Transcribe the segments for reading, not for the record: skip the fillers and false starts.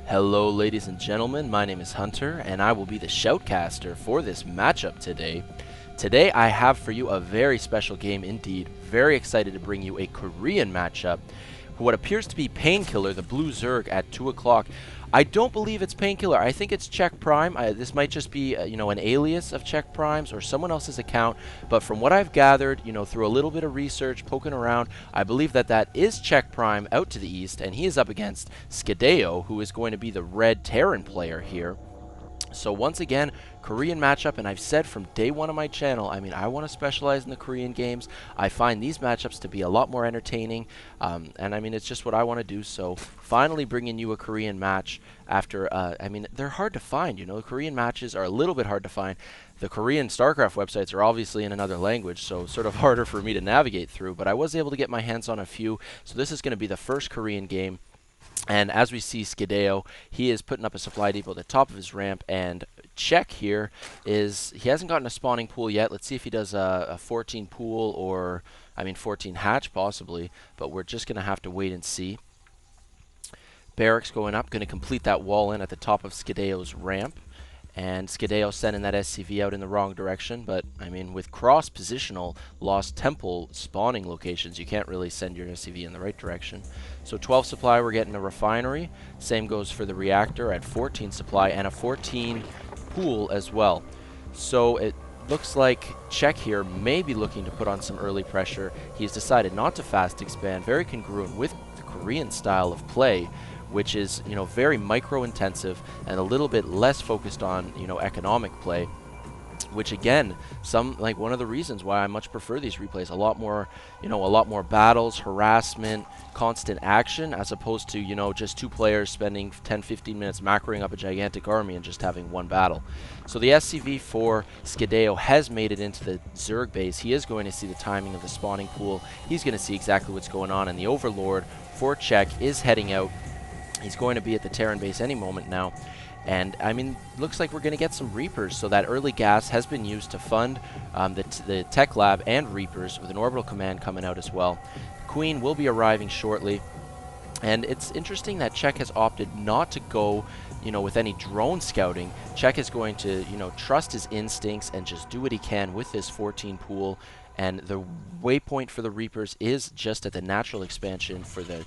Hello ladies and gentlemen, my name is Hunter and I will be the shoutcaster for this matchup today. Today I have for you a very special game indeed. Very excited to bring you a Korean matchup. What appears to be Painkiller, the blue Zerg at 2 o'clock. I don't believe it's Painkiller. I think it's Check.Prime. This might just be, an alias of Check.Prime's or someone else's account. But from what I've gathered, through a little bit of research, poking around, I believe that is Check.Prime out to the east, and he is up against Skidayo, who is going to be the red Terran player here. So once again, Korean matchup, and I've said from day one of my channel, I want to specialize in the Korean games. I find these matchups to be a lot more entertaining, and it's just what I want to do. So finally bringing you a Korean match after, they're hard to find, Korean matches are a little bit hard to find. The Korean Starcraft websites are obviously in another language, so sort of harder for me to navigate through, but I was able to get my hands on a few. So this is going to be the first Korean game. And as we see Skidayo, he is putting up a supply depot at the top of his ramp, and Check here is, he hasn't gotten a spawning pool yet. Let's see if he does a 14 pool or, 14 hatch possibly, but we're just going to have to wait and see. Barracks going up, going to complete that wall in at the top of Skidayo's ramp. And Skidayo sending that SCV out in the wrong direction, but with cross-positional Lost Temple spawning locations, you can't really send your SCV in the right direction. So 12 supply, we're getting a refinery. Same goes for the reactor at 14 supply and a 14 pool as well. So it looks like Check here may be looking to put on some early pressure. He's decided not to fast expand, very congruent with the Korean style of play, which is, very micro-intensive and a little bit less focused on, economic play, which again, one of the reasons why I much prefer these replays. A lot more battles, harassment, constant action, as opposed to, just two players spending 10-15 minutes macroing up a gigantic army and just having one battle. So the SCV for Skidayo has made it into the Zerg base. He is going to see the timing of the spawning pool. He's going to see exactly what's going on, and the Overlord for Check is heading out. He's going to be at the Terran base any moment now. And, looks like we're going to get some Reapers. So that early gas has been used to fund the Tech Lab and Reapers, with an orbital command coming out as well. Queen will be arriving shortly. And it's interesting that Check has opted not to go, with any drone scouting. Check is going to, trust his instincts and just do what he can with this 14 pool. And the waypoint for the Reapers is just at the natural expansion for the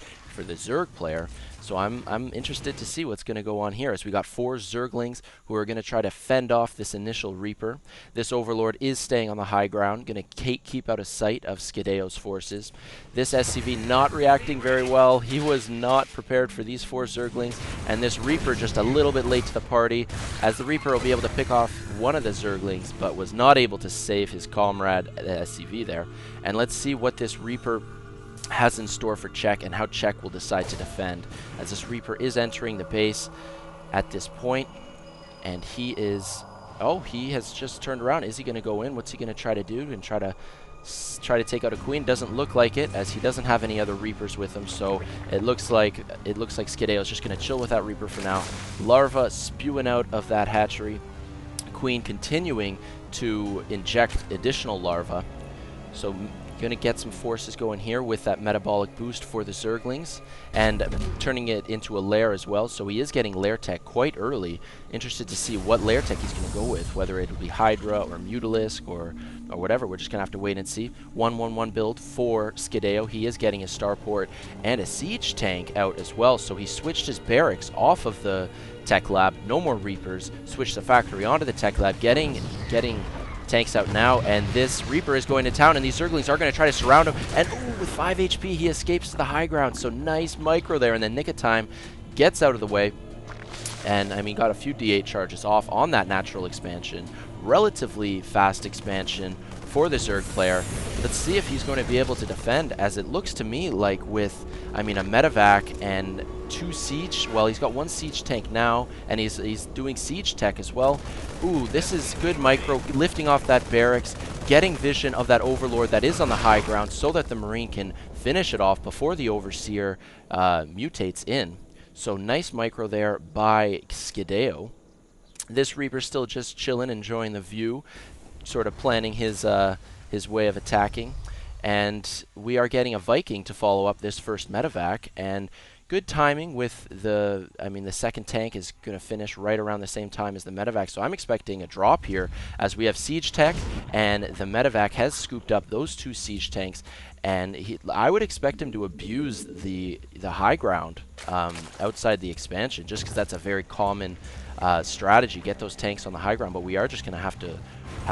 Zerg player. So I'm interested to see what's going to go on here, as we got 4 Zerglings who are going to try to fend off this initial Reaper. This Overlord is staying on the high ground, going to keep out of sight of Skidayo's forces. This SCV not reacting very well. He was not prepared for these 4 Zerglings, and this Reaper just a little bit late to the party, as the Reaper will be able to pick off one of the Zerglings, but was not able to save his comrade, the SCV there. And let's see what this Reaper has in store for Check and how Check will decide to defend, as this Reaper is entering the base at this point, and he has just turned around. Is he going to go in? What's he going to try to do and try to take out a Queen? Doesn't look like it, as he doesn't have any other Reapers with him. So it looks like Skidayo is just going to chill with that Reaper for now. Larva spewing out of that hatchery. Queen continuing to inject additional larvae. So going to get some forces going here with that metabolic boost for the Zerglings, and turning it into a lair as well. So he is getting lair tech quite early. Interested to see what lair tech he's going to go with, whether it will be Hydra or Mutalisk or whatever. We're just going to have to wait and see. 1-1-1 build for Skidayo. He is getting a starport and a siege tank out as well. So he switched his barracks off of the Tech Lab. No more Reapers. Switched the factory onto the Tech Lab, getting tanks out now, and this Reaper is going to town, and these Zerglings are going to try to surround him, and with 5 HP he escapes to the high ground. So nice micro there, and then nick of time gets out of the way, and got a few D8 charges off on that natural expansion. Relatively fast expansion for the Zerg player. Let's see if he's going to be able to defend, as it looks to me like with a medevac and 2 siege, well, he's got 1 siege tank now, and he's doing siege tech as well. Ooh, this is good micro, lifting off that barracks, getting vision of that Overlord that is on the high ground, so that the Marine can finish it off before the Overseer mutates in. So nice micro there by Skidayo. This Reaper still just chilling, enjoying the view, sort of planning his way of attacking. And we are getting a Viking to follow up this first medevac, and good timing with the, I mean, the second tank is going to finish right around the same time as the medevac, so I'm expecting a drop here as we have siege tech, and the medevac has scooped up those 2 siege tanks, and I would expect him to abuse the high ground outside the expansion, just because that's a very common strategy, get those tanks on the high ground, but we are just going to have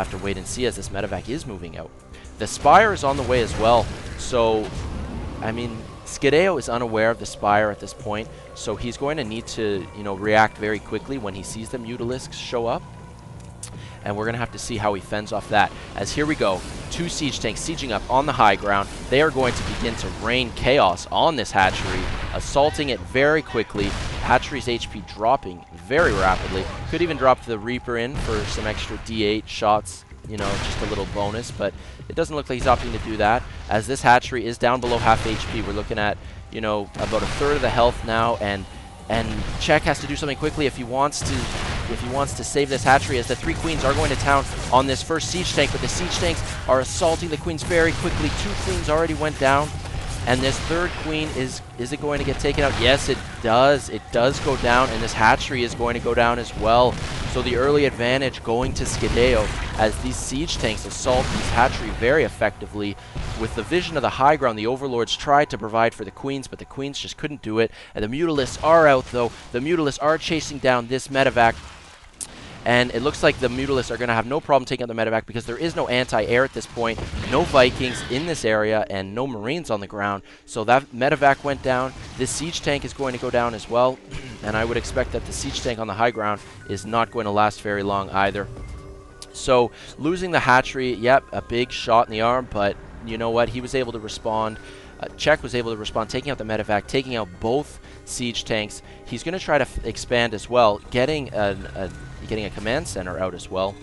to wait and see as this medevac is moving out. The Spire is on the way as well, so, I mean, Skidayo is unaware of the Spire at this point, so he's going to need to, you know, react very quickly when he sees the Mutalisks show up. And we're going to have to see how he fends off that. As here we go, 2 siege tanks sieging up on the high ground. They are going to begin to rain chaos on this hatchery, assaulting it very quickly. Hatchery's HP dropping very rapidly. Could even drop the Reaper in for some extra D8 shots, you know, just a little bonus, but it doesn't look like he's opting to do that, as this hatchery is down below half HP. We're looking at, you know, about a third of the health now, and Check has to do something quickly if he wants to save this hatchery, as the 3 queens are going to town on this first siege tank, but the siege tanks are assaulting the queens very quickly. 2 queens already went down, and this 3rd queen, is it going to get taken out? Yes, it does. It does go down, and this hatchery is going to go down as well. So the early advantage going to Skidayo, as these siege tanks assault these hatchery very effectively. With the vision of the high ground, the overlords tried to provide for the queens, but the queens just couldn't do it. And the Mutalisks are out, though. The Mutalisks are chasing down this medevac, and it looks like the Mutalisks are going to have no problem taking out the medevac, because there is no anti-air at this point, no Vikings in this area, and no Marines on the ground. So that medevac went down. This siege tank is going to go down as well, and I would expect that the siege tank on the high ground is not going to last very long either. So losing the hatchery, yep, a big shot in the arm, but you know what? He was able to respond. Check was able to respond, taking out the medevac, taking out both siege tanks. He's going to try to expand as well, getting a command center out as well.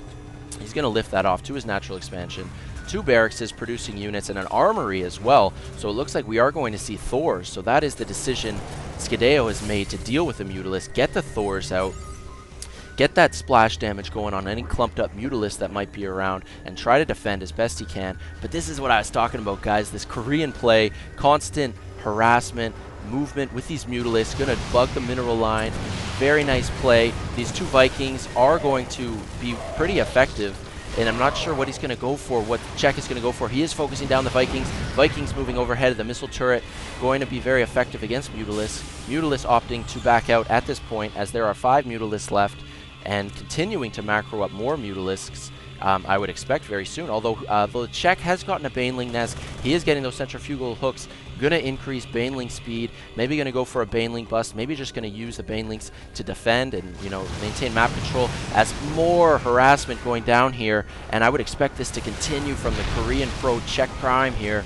He's going to lift that off to his natural expansion. 2 barracks is producing units, and an armory as well. So it looks like we are going to see Thors. So that is the decision Skidayo has made to deal with the Mutalisks. Get the Thors out. Get that splash damage going on any clumped up Mutalisks that might be around, and try to defend as best he can. But this is what I was talking about, guys. This Korean play, constant harassment, movement with these Mutalisks, going to bug the mineral line. Very nice play. These 2 Vikings are going to be pretty effective, and I'm not sure what he's going to go for, what Check is going to go for. He is focusing down the Vikings. Vikings moving overhead of the missile turret, going to be very effective against Mutalisks. Mutalisks opting to back out at this point, as there are 5 Mutalisks left, and continuing to macro up more Mutalisks, I would expect very soon. Although Check has gotten a Baneling nest, he is getting those centrifugal hooks, going to increase Baneling speed, maybe going to go for a Baneling bust, maybe just going to use the Banelings to defend and, you know, maintain map control, as more harassment going down here, and I would expect this to continue from the Korean pro Check.Prime here.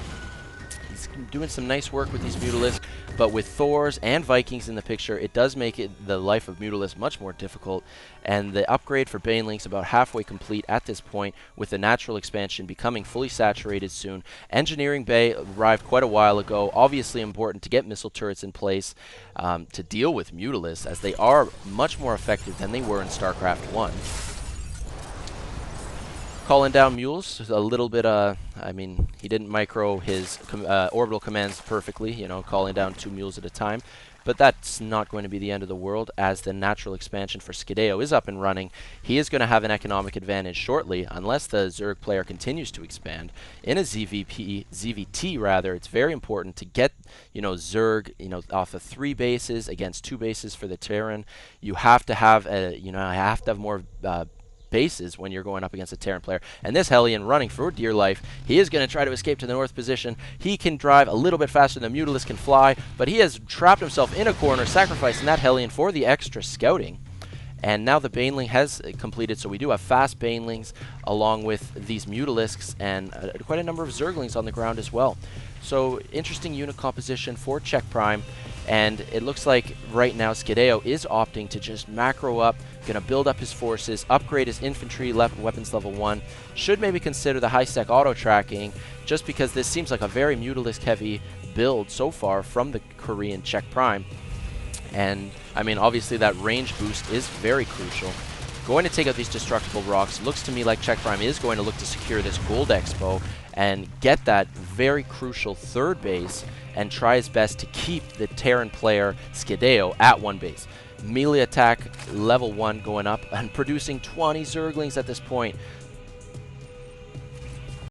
He's doing some nice work with these Mutalisks, but with Thors and Vikings in the picture, it does make the life of Mutalisks much more difficult, and the upgrade for Banelings about halfway complete at this point, with the natural expansion becoming fully saturated soon. Engineering Bay arrived quite a while ago, obviously important to get missile turrets in place to deal with Mutalisks, as they are much more effective than they were in Starcraft 1. Calling down mules, a little bit, I mean, he didn't micro his orbital commands perfectly, you know, calling down 2 mules at a time. But that's not going to be the end of the world, as the natural expansion for Skidayo is up and running. He is going to have an economic advantage shortly, unless the Zerg player continues to expand. In a ZvT rather, it's very important to get, you know, Zerg, you know, off of 3 bases against 2 bases for the Terran. You have to have, more bases when you're going up against a Terran player. And this Hellion, running for dear life, he is going to try to escape to the north position. He can drive a little bit faster than the Mutalisks can fly, but he has trapped himself in a corner, sacrificing that Hellion for the extra scouting. And now the Baneling has completed, so we do have fast Banelings along with these Mutalisks, and quite a number of Zerglings on the ground as well. So interesting unit composition for Check.Prime, and it looks like right now Skidayo is opting to just macro up, going to build up his forces, upgrade his infantry weapons level 1, should maybe consider the high-sec auto-tracking, just because this seems like a very Mutalisk-heavy build so far from the Korean Check.Prime. And, I mean, obviously that range boost is very crucial. Going to take out these destructible rocks. Looks to me like Check.Prime is going to look to secure this gold expo, and get that very crucial third base and try his best to keep the Terran player Skidayo at one base. Melee attack level 1 going up and producing 20 Zerglings at this point.